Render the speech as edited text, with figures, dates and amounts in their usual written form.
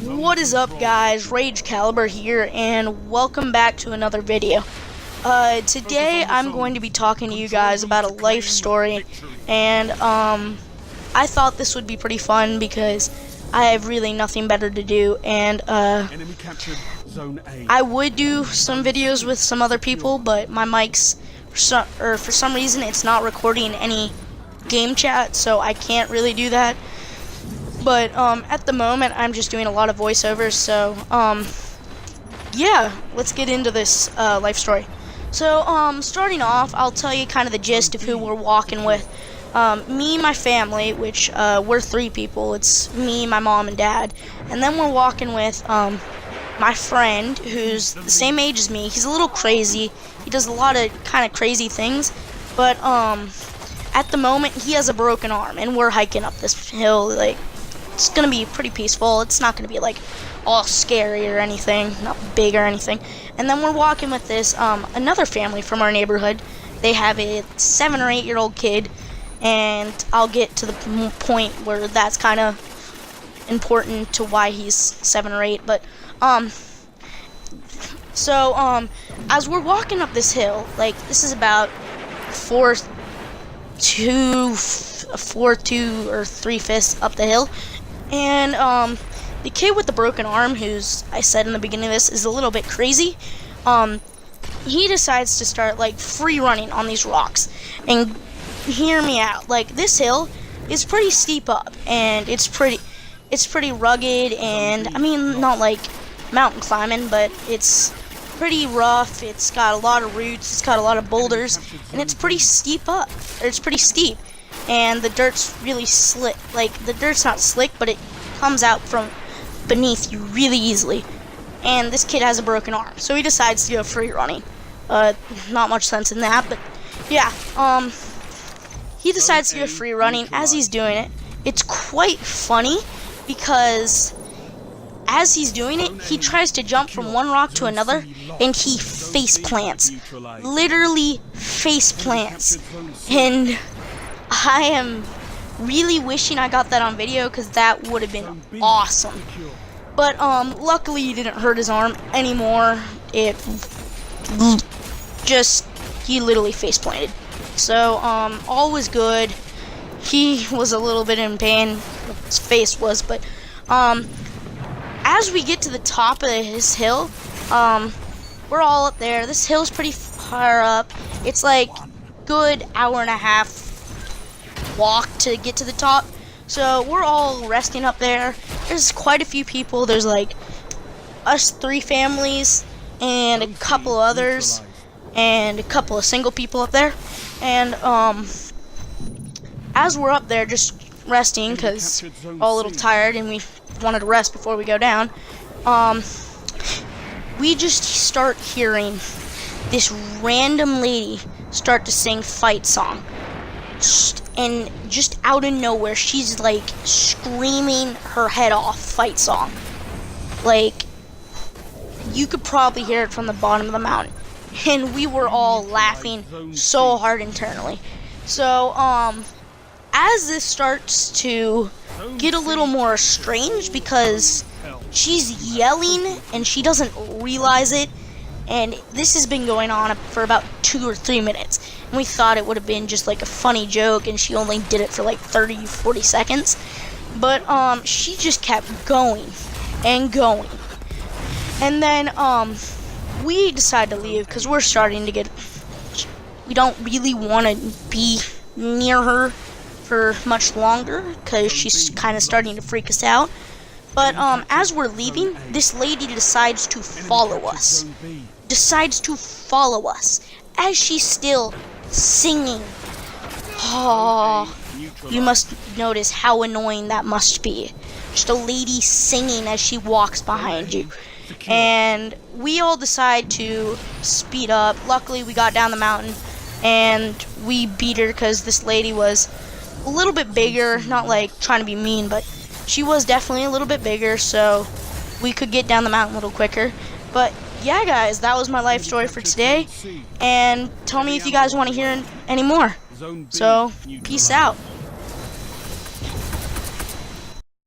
What is up, guys? Rage Caliber here, and welcome back to another video. Today I'm going to be talking to you guys about a life story, and I thought this would be pretty fun because I have really nothing better to do, and I would do some videos with some other people, but my mic's for some reason it's not recording any game chat, so I can't really do that. But at the moment, I'm just doing a lot of voiceovers, so yeah, let's get into this life story. So starting off, I'll tell you kind of the gist of who we're walking with. Me, my family, which we're 3 people. It's me, my mom, and dad. And then we're walking with my friend, who's the same age as me. He's a little crazy. He does a lot of kind of crazy things, but at the moment, he has a broken arm, and we're hiking up this hill. Like, it's gonna be pretty peaceful. It's not gonna be like all scary or anything, not big or anything. And then we're walking with this another family from our neighborhood. They have a 7 or 8 year old kid, and I'll get to the point where that's kind of important to why he's 7 or 8. But as we're walking up this hill, like, this is about 4 or 3/5 up the hill. And the kid with the broken arm, who's, I said in the beginning of this, is a little bit crazy. He decides to start like free running on these rocks. And hear me out, like, this hill is pretty steep up, and it's pretty rugged, and I mean, not like mountain climbing, but it's pretty rough. It's got a lot of roots, it's got a lot of boulders, and it's pretty steep up, or it's pretty steep. And the dirt's really slick. Like, the dirt's not slick, but it comes out from beneath you really easily. And this kid has a broken arm, so he decides to go free running. Not much sense in that, but yeah. He decides to go free running. As he's doing it, it's quite funny because as he's doing it, he tries to jump from one rock to another, and he face plants. Literally face plants. And I am really wishing I got that on video, because that would have been awesome. But luckily he didn't hurt his arm anymore. He literally face planted. So all was good. He was a little bit in pain, his face was, but as we get to the top of this hill, we're all up there. This hill's pretty far up. It's like good hour and a half walk to get to the top. So we're all resting up there. There's quite a few people. There's like us 3 families and a couple others and a couple of single people up there. And as we're up there just resting, because we're all a little tired and we wanted to rest before we go down, we just start hearing this random lady start to sing Fight Song. And just out of nowhere, she's like screaming her head off Fight Song. Like, you could probably hear it from the bottom of the mountain. And we were all laughing so hard internally. So as this starts to get a little more strange, because she's yelling and she doesn't realize it, and this has been going on for about 2 or 3 minutes. And we thought it would have been just like a funny joke, and she only did it for like 30-40 seconds. But she just kept going and going. And then we decided to leave, because we're starting to we don't really want to be near her for much longer, because she's kind of starting to freak us out. But as we're leaving, this lady decides to follow us. As she's still singing. Oh, you must notice how annoying that must be. Just a lady singing as she walks behind you. And we all decide to speed up. Luckily, we got down the mountain and we beat her, because this lady was a little bit bigger. Not like trying to be mean, but she was definitely a little bit bigger, so we could get down the mountain a little quicker. But yeah, guys, that was my life story for today. And tell me if you guys want to hear any more. So, peace out.